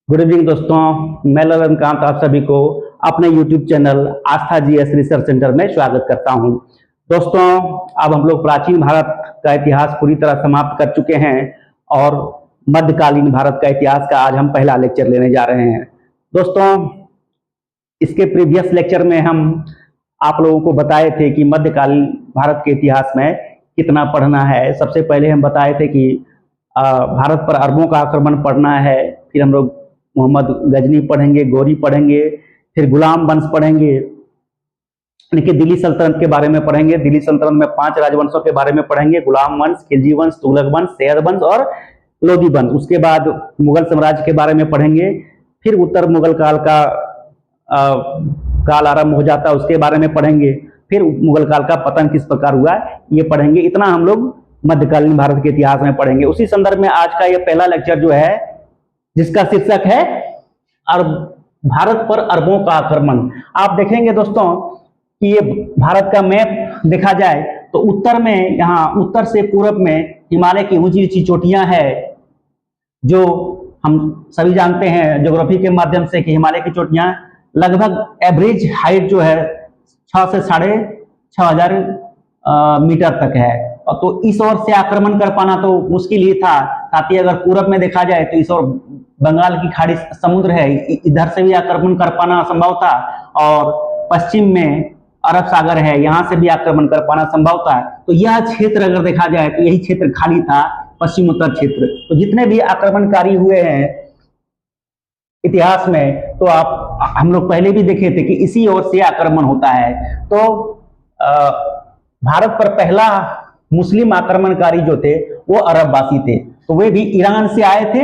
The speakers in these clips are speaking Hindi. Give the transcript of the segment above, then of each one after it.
गुड इवनिंग दोस्तों, मैं ललनकांत आप सभी को अपने YouTube चैनल आस्था जीएस रिसर्च सेंटर में स्वागत करता हूं। दोस्तों, अब हम लोग प्राचीन भारत का इतिहास पूरी तरह समाप्त कर चुके हैं और मध्यकालीन भारत का इतिहास का आज हम पहला लेक्चर लेने जा रहे हैं। दोस्तों, इसके प्रीवियस लेक्चर में हम आप लोगों को बताए थे कि मध्यकालीन भारत के इतिहास में कितना पढ़ना है। सबसे पहले हम बताए थे कि भारत पर अरबों का आक्रमण पढ़ना है, फिर हम लोग मोहम्मद गजनी पढ़ेंगे, गौरी पढ़ेंगे, फिर गुलाम वंश पढ़ेंगे, यानी कि दिल्ली सल्तनत के बारे में पढ़ेंगे। दिल्ली सल्तनत में 5 राजवंशों के बारे में पढ़ेंगे: गुलाम वंश, खिलजी वंश, तुगलक वंश, सैयद वंश और लोधी वंश। उसके बाद मुगल साम्राज्य के बारे में पढ़ेंगे, फिर उत्तर मुगल काल का काल आरंभ हो जाता है, उसके बारे में पढ़ेंगे, फिर मुगल काल का पतन किस प्रकार हुआ ये पढ़ेंगे। इतना हम लोग मध्यकालीन भारत के इतिहास में पढ़ेंगे। उसी संदर्भ में आज का ये पहला लेक्चर जो है, जिसका शीर्षक है भारत पर अरबों का आक्रमण। आप देखेंगे दोस्तों कि ये भारत का मैप देखा जाए तो उत्तर में, यहाँ उत्तर से पूर्व में हिमालय की ऊंची ऊंची चोटियां हैं, जो हम सभी जानते हैं ज्योग्राफी के माध्यम से कि हिमालय की चोटियां लगभग एवरेज हाइट जो है 6 से 6,500 मीटर तक है। और तो इस ओर से आक्रमण कर पाना तो मुश्किल ही था। साथ ही अगर पूरब में देखा जाए तो इस ओर बंगाल की खाड़ी समुद्र है, इधर से भी आक्रमण कर पाना संभव था, और पश्चिम में अरब सागर है, यहाँ से भी आक्रमण कर पाना संभव था। तो यह क्षेत्र अगर देखा जाए तो यही क्षेत्र खाली था, पश्चिम उत्तर क्षेत्र। तो जितने भी आक्रमणकारी हुए हैं इतिहास में, तो हम लोग पहले भी देखे थे कि इसी ओर से आक्रमण होता है। तो भारत पर पहला मुस्लिम आक्रमणकारी जो थे वो अरबवासी थे। तो वे भी ईरान से आए थे,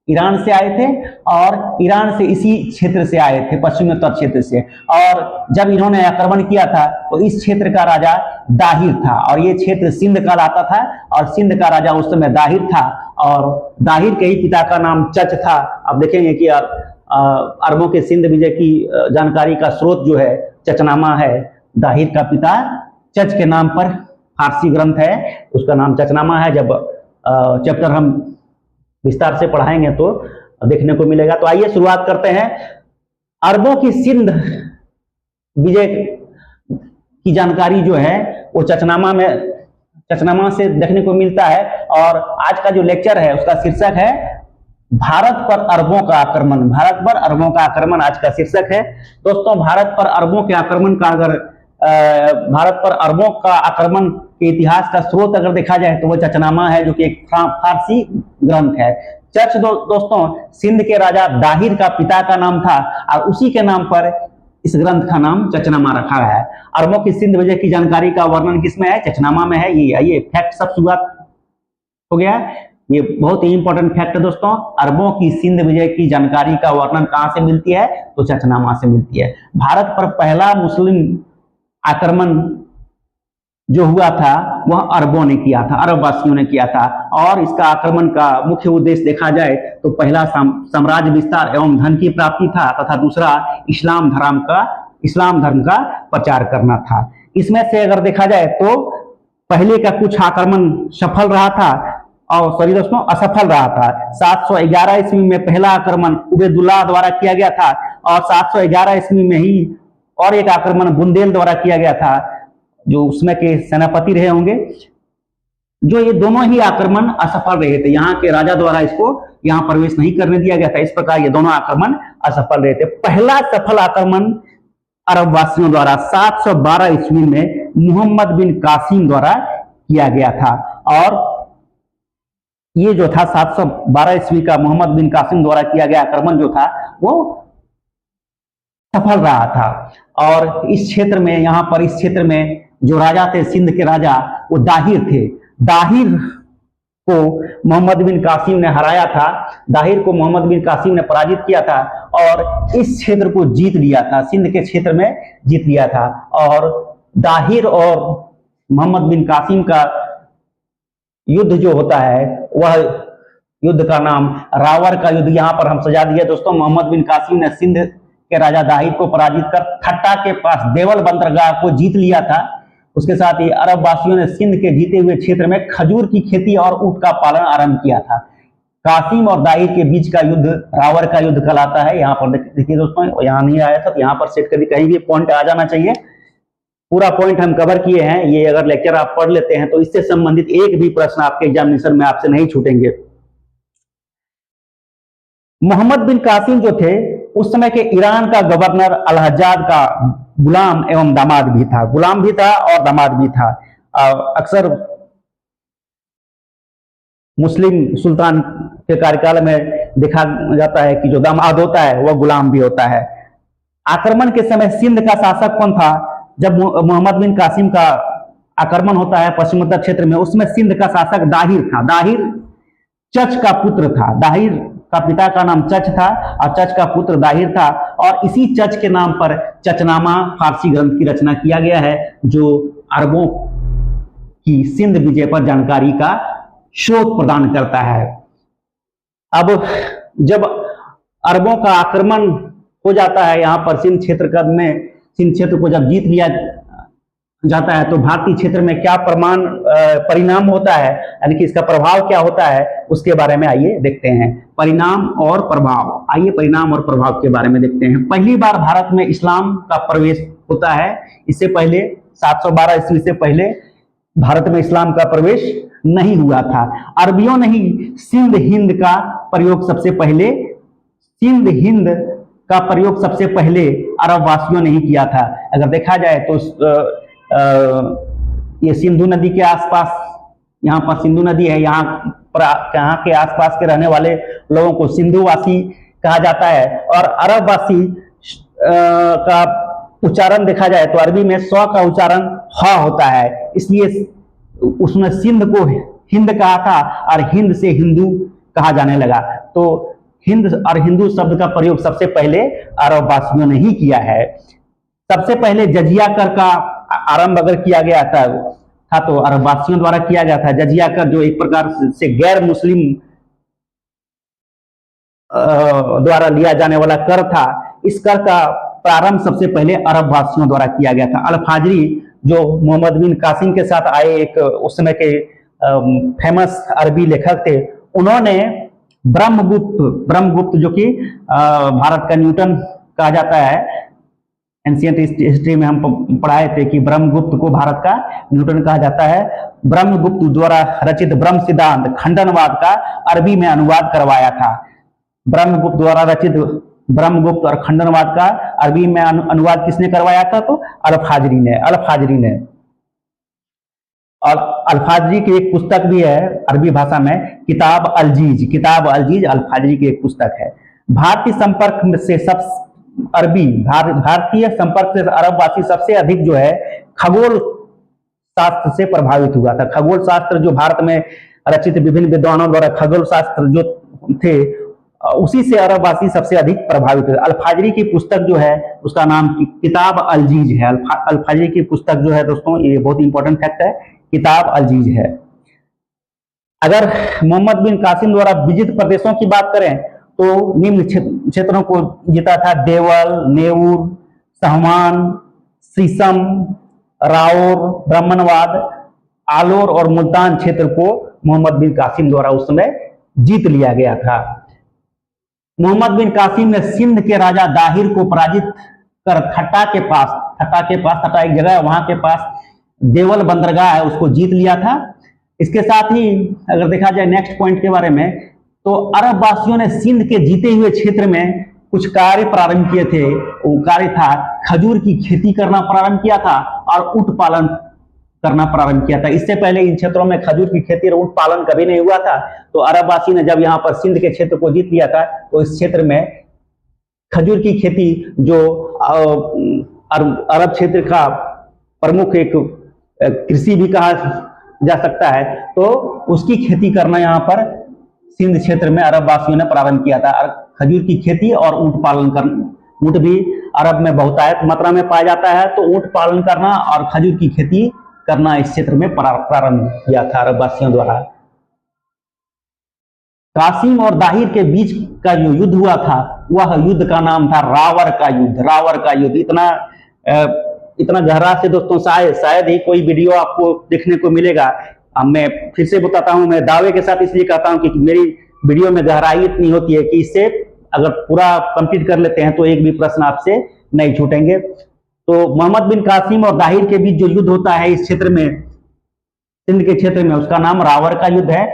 ईरान से आए थे, और ईरान से इसी क्षेत्र से आए थे, पश्चिमोत्तर क्षेत्र से। और जब इन्होंने आक्रमण किया था तो इस क्षेत्र का राजा दाहिर था, और ये क्षेत्र सिंध कहलाता था, और सिंध का राजा उस समय दाहिर था, और दाहिर के ही पिता का नाम चच था। अब देखेंगे कि अरबों के सिंध विजय की जानकारी का स्रोत जो है चचनामा है। दाहिर का पिता चच के नाम पर फारसी ग्रंथ है, उसका नाम चचनामा है। जब चैप्टर हम विस्तार से पढ़ाएंगे तो देखने को मिलेगा। तो आइए शुरुआत करते हैं। अरबों की सिंध विजय की जानकारी जो है वो चचनामा से देखने को मिलता है। और आज का जो लेक्चर है उसका शीर्षक है भारत पर अरबों का आक्रमण। भारत पर अरबों का आक्रमण आज का शीर्षक है। दोस्तों, भारत पर अरबों के आक्रमण का भारत पर अरबों का आक्रमण के इतिहास का स्रोत अगर देखा जाए तो वह चचनामा है, जो कि एक फारसी ग्रंथ है। चच दोस्तों सिंध के राजा दाहिर का पिता का नाम था, और उसी के नाम पर इस ग्रंथ का नाम चचनामा रखा है। अरबों की सिंध विजय की जानकारी का वर्णन किसमें है? चचनामा में है। ये फैक्ट सब शुरुआत हो गया। ये बहुत ही इंपॉर्टेंट फैक्ट है दोस्तों। अरबों की सिंध विजय की जानकारी का वर्णन कहां से मिलती है? तो चचनामा से मिलती है। भारत पर पहला मुस्लिम आक्रमण जो हुआ था वह अरबों ने किया था, अरबवासियों ने किया था। और इसका आक्रमण का मुख्य उद्देश्य देखा जाए तो पहला साम्राज्य विस्तार एवं धन की प्राप्ति था, तथा दूसरा इस्लाम धर्म का प्रचार करना था। इसमें से अगर देखा जाए तो पहले का कुछ आक्रमण सफल रहा था, और सॉरी दोस्तों असफल रहा था। 711 ईस्वी में पहला आक्रमण उबैदुल्लाह द्वारा किया गया था, और 711 ईस्वी में ही और एक आक्रमण बुंदेल द्वारा किया गया था, जो उसमें के सेनापति रहे होंगे। जो ये दोनों ही आक्रमण असफल रहे थे, यहाँ के राजा द्वारा इसको यहाँ प्रवेश नहीं करने दिया गया था। इस प्रकार ये दोनों आक्रमण असफल रहे थे। पहला सफल आक्रमण अरबवासियों द्वारा 712 ईस्वी में मोहम्मद बिन कासिम द्वारा किया गया था। और ये जो था 712 ईस्वी का मोहम्मद बिन कासिम द्वारा किया गया आक्रमण जो था वो सफल रहा था। और इस क्षेत्र में, यहाँ पर इस क्षेत्र में जो राजा थे, सिंध के राजा, वो दाहिर थे। दाहिर को मोहम्मद बिन कासिम ने हराया था, दाहिर को मोहम्मद बिन कासिम ने पराजित किया था, और इस क्षेत्र को जीत लिया था, सिंध के क्षेत्र में जीत लिया था। और दाहिर और मोहम्मद बिन कासिम का युद्ध जो होता है वह युद्ध का नाम रावर का युद्ध यहाँ पर हम सजा दिया दोस्तों। मोहम्मद बिन कासिम ने सिंध के राजा दाहिर को पराजित कर ठट्टा के पास देवल बंदरगाह को जीत लिया था। उसके साथ ही अरब वासियों ने सिंध के जीते हुए क्षेत्र में खजूर की खेती और ऊंट का पालन आरंभ किया था। कासिम और दाहिर के बीच का युद्ध रावर का युद्ध कहलाता है। यहाँ पर देखिए दोस्तों, यहाँ नहीं आया था तो यहाँ पर सेट कर, कहीं भी पॉइंट आ जाना चाहिए। पूरा पॉइंट हम कवर किए हैं। ये अगर लेक्चर आप पढ़ लेते हैं तो इससे संबंधित एक भी प्रश्न आपके एग्जामिनेशन में आपसे नहीं छूटेंगे। मोहम्मद बिन कासिम जो थे उस समय के ईरान का गवर्नर अल-हज्जाज का गुलाम एवं दामाद भी था, गुलाम भी था और दामाद भी था। अक्सर मुस्लिम सुल्तान के कार्यकाल में देखा जाता है कि जो दामाद होता है वह गुलाम भी होता है। आक्रमण के समय सिंध का शासक कौन था? जब मोहम्मद बिन कासिम का आक्रमण होता है पश्चिमोत्तर क्षेत्र में, उसमें सिंध का शासक दाहिर था। दाहिर चच का पुत्र था। दाहिर का पिता का नाम चच था और चच का पुत्र दाहिर था, और इसी चच के नाम पर चचनामा फारसी ग्रंथ की रचना किया गया है, जो अरबों की सिंध विजय पर जानकारी का स्रोत प्रदान करता है। अब जब अरबों का आक्रमण हो जाता है यहाँ पर सिंध क्षेत्र को जब जीत लिया जाता है तो भारतीय क्षेत्र में क्या परिणाम होता है, यानी कि इसका प्रभाव क्या होता है, उसके बारे में आइए देखते हैं। परिणाम और प्रभाव, आइए परिणाम और प्रभाव के बारे में देखते हैं। पहली बार भारत में इस्लाम का प्रवेश होता है। इससे पहले 712 ईस्वी से पहले भारत में इस्लाम का प्रवेश नहीं हुआ था। अरबियों ने ही सिंध हिंद का प्रयोग सबसे पहले अरब वासियों ने ही किया था। अगर देखा जाए तो ये सिंधु नदी के आसपास, यहाँ पर सिंधु नदी है, यहाँ के आसपास के रहने वाले लोगों को सिंधुवासी कहा जाता है। और अरब वासी का उच्चारण देखा जाए तो अरबी में स्व का उच्चारण ह होता है, इसलिए उसने सिंध को हिंद कहा था और हिंद से हिंदू कहा जाने लगा। तो हिंद और हिंदू शब्द का प्रयोग सबसे पहले अरब वासियों ने ही किया है। सबसे पहले जजिया कर का आरंभ अगर किया गया था तो अरब वासियों द्वारा किया गया था। जजिया कर जो एक प्रकार से गैर मुस्लिम द्वारा लिया जाने वाला कर था, इस कर का प्रारंभ सबसे पहले अरब वासियों द्वारा किया गया था। अल-फाजरी जो मोहम्मद बिन कासिम के साथ आए एक उस समय के फेमस अरबी लेखक थे, उन्होंने ब्रह्मगुप्त जो कि भारत का न्यूटन कहा जाता है, एंशियंट हिस्ट्री में हम पढ़ाए थे कि ब्रह्मगुप्त को भारत का न्यूटन कहा जाता है। ब्रह्मगुप्त द्वारा रचित ब्रह्म सिद्धांत खंडनवाद का अरबी में अनुवाद करवाया था। ब्रह्मगुप्त द्वारा रचित ब्रह्मगुप्त और खंडनवाद का अरबी में अनुवाद किसने करवाया था? तो अल-फाजरी ने। और अल-फाजरी की एक पुस्तक भी है अरबी भाषा में, किताब अल-जीज अल-फाजरी की एक पुस्तक है। भारतीय संपर्क से अरबवासी सबसे अधिक जो है खगोल शास्त्र से प्रभावित हुआ था। खगोल शास्त्र जो भारत में रचित विभिन्न विद्वानों द्वारा खगोल शास्त्र जो थे, उसी से अरबवासी सबसे अधिक प्रभावित हुए। अल-फाजरी की पुस्तक जो है उसका नाम किताब अल-जीज है। अल-फाजरी की पुस्तक जो है दोस्तों, ये बहुत इंपॉर्टेंट फैक्ट है, किताब अल-जीज है। अगर मोहम्मद बिन कासिम द्वारा विजित प्रदेशों की बात करें तो निम्न क्षेत्रों को जीता था: देवल, नेऊर, सहमान, शीशम, राउर, ब्राह्मणवाद, आलोर और मुल्तान क्षेत्र को मोहम्मद बिन कासिम द्वारा उस समय जीत लिया गया था। मोहम्मद बिन कासिम ने सिंध के राजा दाहिर को पराजित कर ठट्टा एक जगह है, वहां के पास देवल बंदरगाह है, उसको जीत लिया था। इसके साथ ही अगर देखा जाए नेक्स्ट पॉइंट के बारे में, तो अरब वासियों ने सिंध के जीते हुए क्षेत्र में कुछ कार्य प्रारंभ किए थे। वो कार्य था खजूर की खेती करना प्रारंभ किया था और ऊंट पालन करना प्रारंभ किया था। इससे पहले इन क्षेत्रों में खजूर की खेती और ऊंट पालन कभी नहीं हुआ था। तो अरब वासी ने जब यहाँ पर सिंध के क्षेत्र को जीत लिया था तो इस क्षेत्र में खजूर की खेती, जो अरब क्षेत्र का प्रमुख एक कृषि भी कहा जा सकता है, तो उसकी खेती करना यहाँ पर सिंध क्षेत्र में अरब वासियों ने प्रारंभ किया था। खजूर की खेती और ऊंट पालन करना, ऊंट भी अरब में बहुतायत मात्रा में पाया जाता है, तो ऊंट पालन करना और खजूर की खेती करना इस क्षेत्र में प्रारंभ किया था अरब वासियों द्वारा। कासिम और दाहिर के बीच का जो युद्ध हुआ था, वह युद्ध का नाम था रावर का युद्ध। इतना गहरा से दोस्तों शायद ही कोई वीडियो आपको देखने को मिलेगा। मैं फिर से बताता हूं, मैं दावे के साथ इसलिए कहता हूं कि मेरी वीडियो में गहराई इतनी होती है कि इससे अगर पूरा कंप्लीट कर लेते हैं तो एक भी प्रश्न आपसे नहीं छूटेंगे। तो मोहम्मद बिन कासिम और दाहिर के बीच जो युद्ध होता है इस क्षेत्र में, सिंध के क्षेत्र में, उसका नाम रावर का युद्ध है।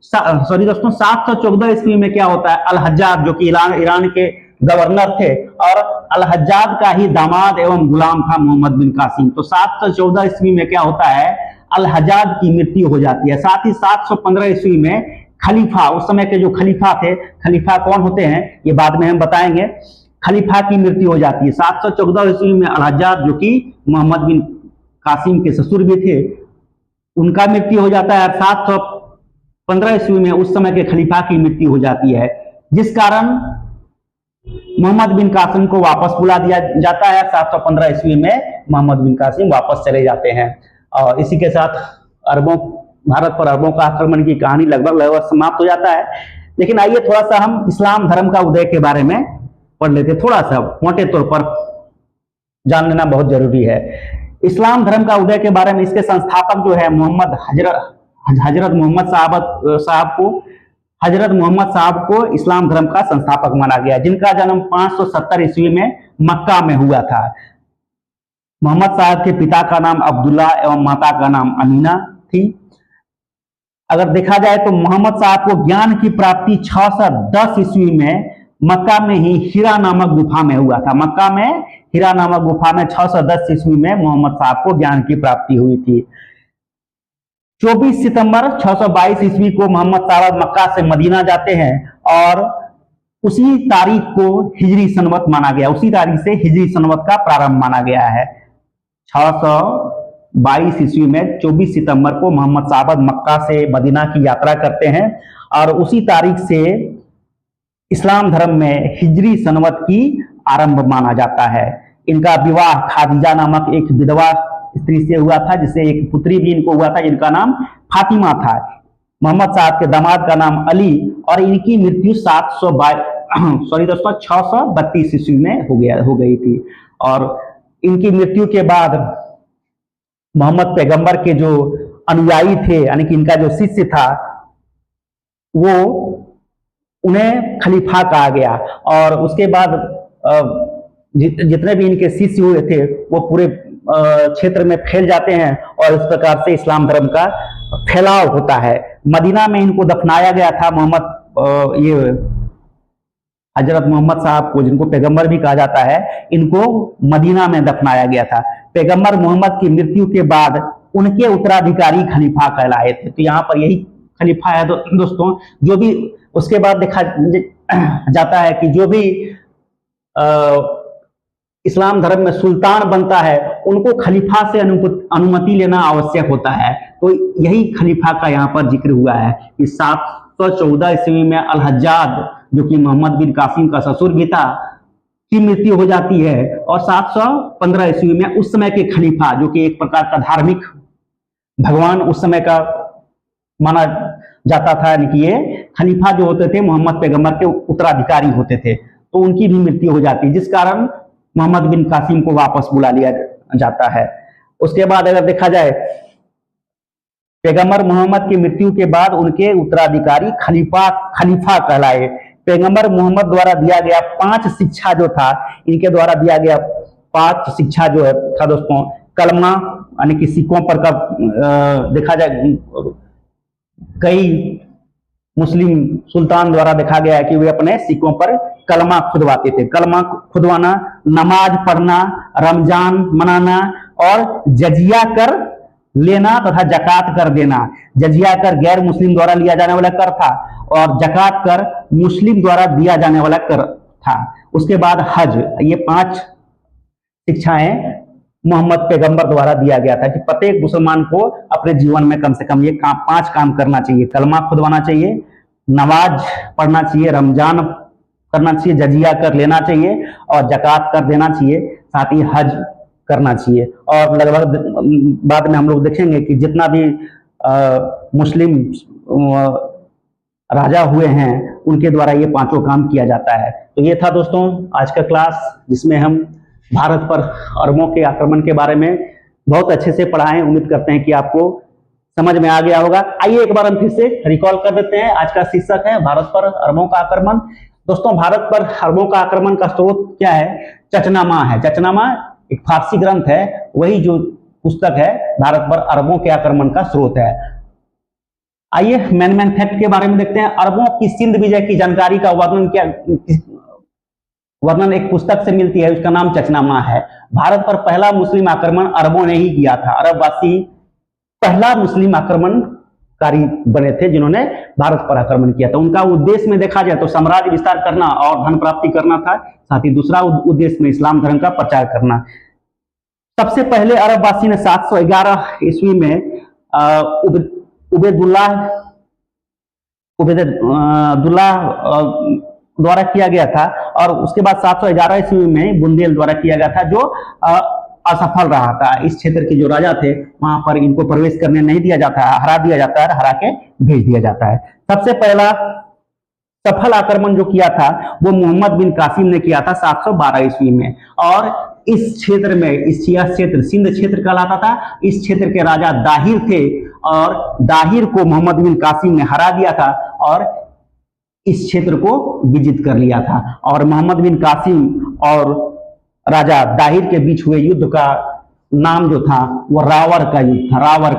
714 ईस्वी में क्या होता है, अल हज्जाज जो कि ईरान के गवर्नर थे और अल हज्जाज का ही दामाद एवं गुलाम था मोहम्मद बिन कासिम। तो 714 ईस्वी में क्या होता है, अल हज्जाज की मृत्यु हो जाती है। साथ ही 715 ईस्वी में खलीफा, उस समय के जो खलीफा थे, खलीफा कौन होते हैं ये बाद में हम बताएंगे, खलीफा की मृत्यु हो जाती है। 714 ईस्वी में अल हज्जाज जो कि मोहम्मद बिन कासिम के ससुर भी थे, उनका मृत्यु हो जाता है। 715 ईस्वी में उस समय के खलीफा की मृत्यु हो जाती है, जिस कारण मोहम्मद बिन कासिम को वापस बुला दिया जाता है। 715 ईस्वी में मोहम्मद बिन कासिम वापस चले जाते हैं और इसी के साथ भारत पर अरबों का आक्रमण की कहानी लगभग समाप्त हो जाता है। लेकिन आइए थोड़ा सा हम इस्लाम धर्म का उदय के बारे में पढ़ लेते हैं, थोड़ा सा मोटे तौर पर जान लेना बहुत जरूरी है। इस्लाम धर्म का उदय के बारे में इसके संस्थापक जो है हजरत मोहम्मद साहब को इस्लाम धर्म का संस्थापक माना गया, जिनका जन्म 570 ईस्वी में मक्का में हुआ था। मोहम्मद साहब के पिता का नाम अब्दुल्ला एवं माता का नाम अमीना थी। अगर देखा जाए तो मोहम्मद साहब को ज्ञान की प्राप्ति 610 ईस्वी में मक्का में ही हीरा नामक गुफा में हुआ था। मक्का में हीरा नामक गुफा में 610 ईस्वी में मोहम्मद साहब को ज्ञान की प्राप्ति हुई थी। 24 सितंबर 622 ईस्वी को मोहम्मद साहब मक्का से मदीना जाते हैं और उसी तारीख को हिजरी सनवत माना गया, उसी तारीख से हिजरी सनवत का प्रारंभ माना गया है। 622 ईस्वी में 24 सितंबर को मोहम्मद साहब मक्का से मदीना की यात्रा करते हैं और उसी तारीख से इस्लाम धर्म में हिजरी सनवत की आरंभ माना जाता है। इनका विवाह खादीजा नामक एक विधवा स्त्री से हुआ था, जिससे एक पुत्री भी इनको हुआ था जिनका नाम फातिमा था। मोहम्मद साहब के दामाद का नाम अली और इनकी मृत्यु 632 ईस्वी में हो गई थी। और इनकी मृत्यु के बाद मोहम्मद पैगंबर के जो अनुयायी थे, यानी कि इनका जो शिष्य था, वो उन्हें खलीफा कहा गया और उसके बाद जितने भी इनके शिष्य हुए थे वो पूरे क्षेत्र में फैल जाते हैं और इस प्रकार से इस्लाम धर्म का फैलाव होता है। मदीना में इनको दफनाया गया था। हजरत मोहम्मद साहब को, जिनको पैगंबर भी कहा जाता है, इनको मदीना में दफनाया गया था। पैगंबर मोहम्मद की मृत्यु के बाद उनके उत्तराधिकारी खलीफा कहलाए थे। तो यहाँ पर यही खलीफा है दोस्तों। जो भी उसके बाद देखा जाता है कि जो भी इस्लाम धर्म में सुल्तान बनता है उनको खलीफा से अनुमति लेना आवश्यक होता है। तो यही खलीफा का यहाँ पर जिक्र हुआ है कि 714 ईस्वी में अल हज्जाज जो कि मोहम्मद बिन कासिम का ससुर भी था की मृत्यु हो जाती है और 715 ईस्वी में उस समय के खलीफा, जो कि एक प्रकार का धार्मिक भगवान उस समय का माना जाता था, यानी कि ये खलीफा जो होते थे मोहम्मद पैगंबर के उत्तराधिकारी होते थे, तो उनकी भी मृत्यु हो जाती है, जिस कारण मोहम्मद बिन कासिम को वापस बुला लिया जाता है। उसके बाद अगर देखा जाए, पैगंबर मोहम्मद की मृत्यु के बाद उनके उत्तराधिकारी खलीफा कहलाए। पैगंबर मोहम्मद द्वारा दिया गया 5 शिक्षा जो था, इनके द्वारा दिया गया 5 शिक्षा जो है था दोस्तों, कलमा, यानी कि सिक्कों पर का देखा जाए कई मुस्लिम सुल्तान द्वारा देखा गया है कि वे अपने सिक्कों पर कलमा खुदवाते थे। कलमा खुदवाना, नमाज पढ़ना, रमजान मनाना और जजिया कर लेना तथा जकात कर देना। जजिया कर गैर मुस्लिम द्वारा लिया जाने वाला कर था और जकात कर मुस्लिम द्वारा दिया जाने वाला कर था। उसके बाद हज, ये 5 शिक्षाएं मोहम्मद पैगंबर द्वारा दिया गया था कि प्रत्येक मुसलमान को अपने जीवन में कम से कम ये 5 काम करना चाहिए। कलमा खुदवाना चाहिए, नमाज पढ़ना चाहिए, रमजान करना चाहिए, जजिया कर लेना चाहिए और जकात कर देना चाहिए, साथ ही हज करना चाहिए। और लगभग बाद में हम लोग देखेंगे कि जितना भी मुस्लिम राजा हुए हैं उनके द्वारा ये 5 काम किया जाता है। तो ये था दोस्तों आज का क्लास, जिसमें हम भारत पर अरबों के आक्रमण के बारे में बहुत अच्छे से पढ़ाएं। उम्मीद करते हैं कि आपको समझ में आ गया होगा। आइए एक बार हम फिर से रिकॉल कर देते हैं। आज का शीर्षक है भारत पर अरबों का आक्रमण। दोस्तों, भारत पर अरबों का आक्रमण का स्रोत क्या है? चचनामा है। चचनामा एक फारसी ग्रंथ है, वही जो पुस्तक है भारत पर अरबों के आक्रमण का स्रोत है। आइए मैन फैक्ट के बारे में देखते हैं। अरबों की सिंध विजय की जानकारी का वर्णन एक पुस्तक से मिलती है, उसका नाम चचनामा है। भारत पर पहला मुस्लिम आक्रमण अरबों ने ही किया था। अरबवासी पहला मुस्लिम आक्रमणकारी बने थे जिन्होंने भारत पर आक्रमण किया था। उनका उद्देश्य में देखा जाए तो साम्राज्य विस्तार करना और धन प्राप्ति करना था, साथ ही दूसरा उद्देश्य में इस्लाम धर्म का प्रचार करना। सबसे पहले अरबवासी ने 711 ईस्वी में उबैदुल्लाह द्वारा किया गया था, और उसके बाद 711 ईस्वी में बुंदेल द्वारा किया गया था, जो असफल रहा था। इस क्षेत्र के जो राजा थे वहां पर इनको प्रवेश करने नहीं दिया जाता है, हरा दिया जाता है, हरा के भेज दिया जाता है। सबसे पहला सफल आक्रमण जो किया था वो मोहम्मद बिन कासिम ने किया था 712 ईस्वी में, और इस क्षेत्र में, इस सिया क्षेत्र सिंध क्षेत्र कहलाता था, इस क्षेत्र के राजा दाहिर थे, और दाहिर को मोहम्मद बिन कासिम ने हरा दिया था और इस क्षेत्र को विजित कर लिया था। और मोहम्मद बिन कासिम और राजा दाहिर के बीच हुए युद्ध का नाम जो था वो रावर का युद्ध था। रावर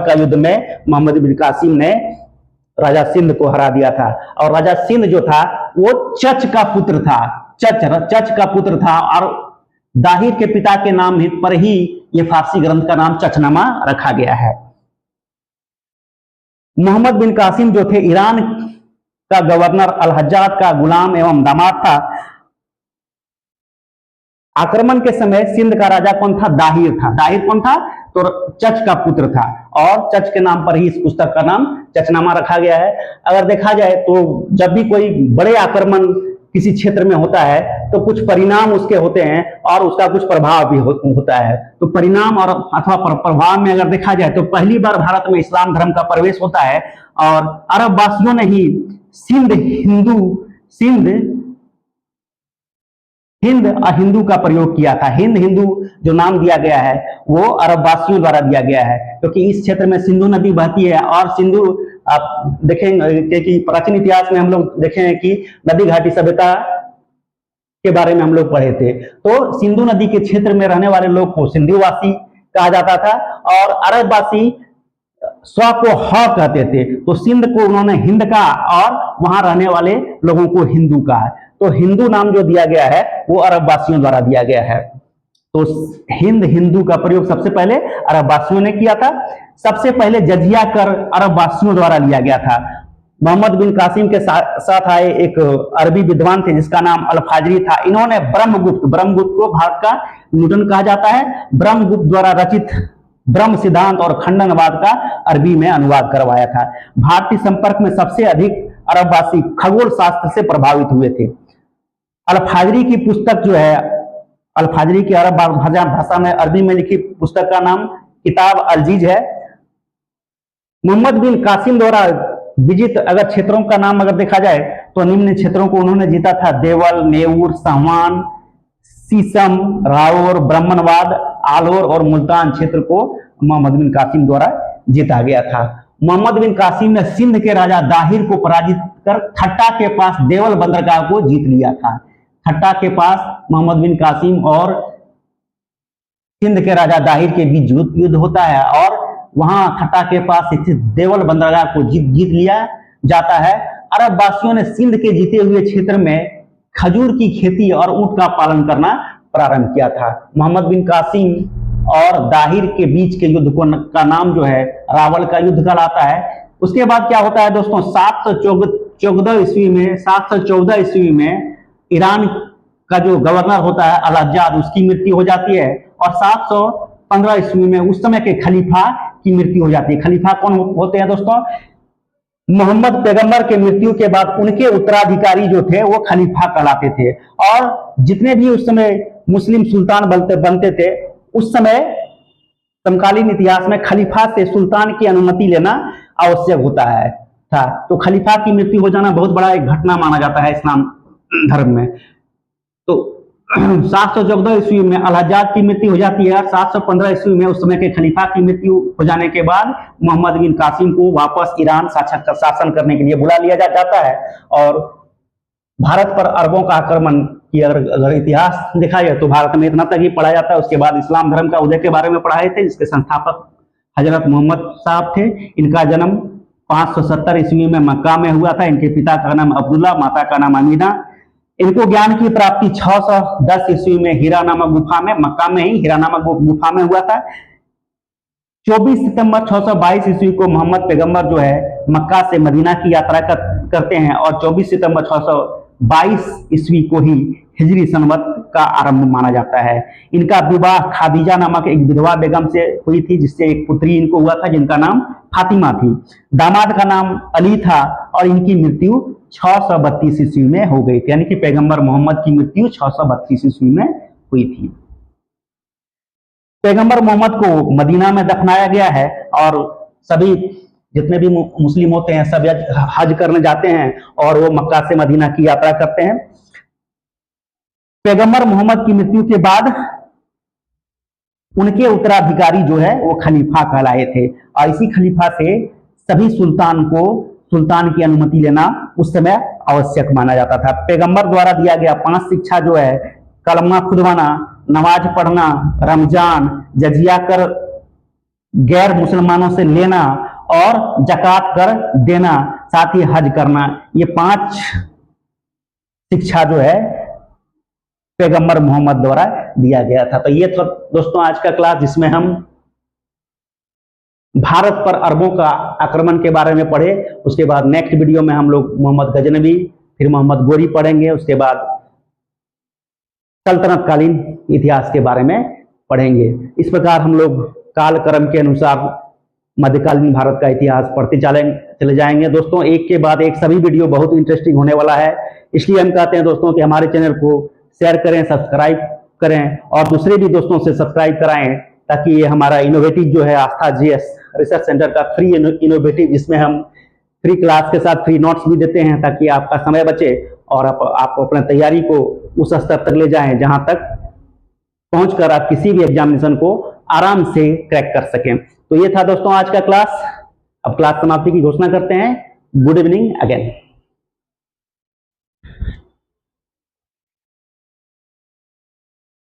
का युद्ध में मोहम्मद बिन कासिम ने राजा सिंध को हरा दिया था, और राजा सिंध जो था वो चच का पुत्र था। चच का पुत्र था, और दाहिर के पिता के नाम पर ही ये फारसी ग्रंथ का नाम चचनामा रखा गया है। मोहम्मद बिन कासिम जो थे ईरान का गवर्नर अल हज्जाज का गुलाम एवं दामाद था। आक्रमण के समय सिंध का राजा कौन था? दाहिर था। दाहिर कौन था? तो चच का पुत्र था, और चच के नाम पर ही इस पुस्तक का नाम चचनामा रखा गया है। अगर देखा जाए तो जब भी कोई बड़े आक्रमण किसी क्षेत्र में होता है तो कुछ परिणाम उसके होते हैं और उसका कुछ प्रभाव भी होता है। तो परिणाम और अथवा प्रभाव में अगर देखा जाए तो पहली बार भारत में इस्लाम धर्म का प्रवेश होता है, और अरब वासियों ने ही हिंद हिंदू का प्रयोग किया था। हिंद हिंदू जो नाम दिया गया है वो अरब वासियों द्वारा दिया गया है, क्योंकि इस क्षेत्र में सिंधु नदी बहती है, और सिंधु आप देखेंगे कि प्राचीन इतिहास में हम लोग देखे हैं कि नदी घाटी सभ्यता के बारे में हम लोग पढ़े थे। तो सिंधु नदी के क्षेत्र में रहने वाले लोग को सिंधुवासी कहा जाता था, और अरब वासी स्व को ह कहते थे। तो सिंध को उन्होंने हिंद का, और वहां रहने वाले लोगों को हिंदू कहा। तो हिंदू नाम जो दिया गया है वो अरब वासियों द्वारा दिया गया है। तो हिंद हिंदू का प्रयोग सबसे पहले अरब वासियों ने किया था। सबसे पहले जजिया कर अरब वासियों द्वारा लिया गया था। मोहम्मद बिन कासिम के साथ आए एक अरबी विद्वान थे जिसका नाम अल-फाजरी था। इन्होंने ब्रह्मगुप्त को भारत का न्यूटन कहा जाता है, ब्रह्मगुप्त द्वारा रचित ब्रह्म सिद्धांत और खंडनवाद का अरबी में अनुवाद करवाया था। भारतीय संपर्क में सबसे अधिक अरबवासी खगोल शास्त्र से प्रभावित हुए थे। अल-फाजरी की पुस्तक जो है, अल-फाजरी की अरब भाषा में अरबी में लिखी पुस्तक का नाम किताब अल-जीज है। मोहम्मद बिन कासिम द्वारा विजित अगर क्षेत्रों का नाम अगर देखा जाए तो निम्न क्षेत्रों को उन्होंने जीता था: देवल, नेऊर, साहवान, सीसम, रावर, ब्राह्मणवाद, आलोर और मुल्तान क्षेत्र को मोहम्मद बिन कासिम द्वारा जीता गया था। मोहम्मद बिन कासिम ने सिंध के राजा दाहिर को पराजित कर ठट्टा के पास देवल बंदरगाह को जीत लिया था। ठट्टा के पास मोहम्मद बिन कासिम और सिंध के राजा दाहिर के बीच युद्ध होता है, और वहां ठट्टा के पास स्थित देवल बंदरगाह को जीत लिया जाता है। अरब वासियों ने सिंध के जीते हुए क्षेत्र में खजूर की खेती और ऊंट का पालन करना प्रारंभ किया था। मोहम्मद बिन कासिम और दाहिर के बीच के युद्ध का नाम जो है रावल का युद्ध कहलाता है। उसके बाद क्या होता है दोस्तों, 714 ईस्वी में ईरान का जो गवर्नर होता है अल हज्जाज, उसकी मृत्यु हो जाती है, और 715 ईस्वी में उस समय के खलीफा की मृत्यु हो जाती है। खलीफा कौन होते हैं दोस्तों? मोहम्मद पैगंबर के मृत्यु के बाद उनके उत्तराधिकारी जो थे वो खलीफा कहलाते थे, और जितने भी उस समय मुस्लिम सुल्तान बनते थे उस समय समकालीन इतिहास में खलीफा से सुल्तान की अनुमति लेना आवश्यक होता है था। तो खलीफा की मृत्यु हो जाना बहुत बड़ा एक घटना माना जाता है इस्लाम धर्म में। तो 714 ईस्वी में अल-हज्जाज की मृत्यु हो जाती है। 715 ईस्वी में उस समय के खलीफा की मृत्यु हो जाने के बाद मोहम्मद बिन कासिम को वापस ईरान शासन करने के लिए बुला लिया जाता है और भारत पर अरबों का आक्रमण की अगर इतिहास देखा जाए तो भारत में इतना तक ही पढ़ा जाता है। उसके बाद इस्लाम धर्म का उदय के बारे में पढ़ाए थे, जिसके संस्थापक हजरत मोहम्मद साहब थे। इनका जन्म 570 ईस्वी में मक्का में हुआ था। इनके पिता का नाम अब्दुल्ला, माता का नाम अमीना। इनको ज्ञान की प्राप्ति 610 ईस्वी में हीरा नामक गुफा में, मक्का में ही हीरा नामक गुफा में हुआ था। 24 सितंबर 622 ईस्वी को मोहम्मद पैगंबर जो है मक्का से मदीना की यात्रा करते हैं और 24 सितंबर 622 ईस्वी को ही हिजरी संवत का आरंभ माना जाता है। इनका विवाह खादीजा नामक एक विधवा बेगम से हुई थी, जिससे एक पुत्री इनको हुआ था जिनका नाम फातिमा थी। दामाद का नाम अली था और इनकी मृत्यु 632 ईस्वी में हो गई थी, यानी कि पैगंबर मोहम्मद की मृत्यु 632 ईस्वी में हुई थी। पैगंबर मोहम्मद को मदीना में दफनाया गया है और सभी जितने भी मुस्लिम होते हैं सब हज करने जाते हैं और वो मक्का से मदीना की यात्रा करते हैं। पैगंबर मोहम्मद की मृत्यु के बाद उनके उत्तराधिकारी जो है वो खलीफा कहलाए थे और इसी खलीफा से सभी सुल्तान की अनुमति लेना उस समय आवश्यक माना जाता था। पैगंबर द्वारा दिया गया 5 शिक्षा जो है, कलमा खुदवाना, नमाज पढ़ना, रमजान, जजिया कर गैर मुसलमानों से लेना और जकात कर देना, साथ ही हज करना, ये 5 शिक्षा जो है पैगंबर मोहम्मद द्वारा दिया गया था। तो ये तो दोस्तों आज का क्लास, जिसमें हम भारत पर अरबों का आक्रमण के बारे में पढ़े। उसके बाद नेक्स्ट वीडियो में हम लोग मोहम्मद गजनवी, फिर मोहम्मद गोरी पढ़ेंगे। उसके बाद सल्तनत कालीन इतिहास के बारे में पढ़ेंगे। इस प्रकार हम लोग कालक्रम के अनुसार मध्यकालीन भारत का इतिहास पढ़ते चले जाएंगे। दोस्तों एक के बाद एक सभी वीडियो बहुत इंटरेस्टिंग होने वाला है, इसलिए हम कहते हैं दोस्तों कि हमारे चैनल को शेयर करें, सब्सक्राइब करें और दूसरे भी दोस्तों से सब्सक्राइब कराएं, ताकि ये हमारा इनोवेटिव जो है आस्था जीएस रिसर्च सेंटर का फ्री इनोवेटिव, जिसमें हम फ्री क्लास के साथ फ्री नोट्स भी देते हैं, ताकि आपका समय बचे और आप अपने तैयारी को उस स्तर तक ले जाएं जहां तक पहुंचकर आप किसी भी एग्जामिनेशन को आराम से क्रैक कर सकें। तो ये था दोस्तों आज का क्लास। अब क्लास समाप्ति की घोषणा करते हैं। Good evening again.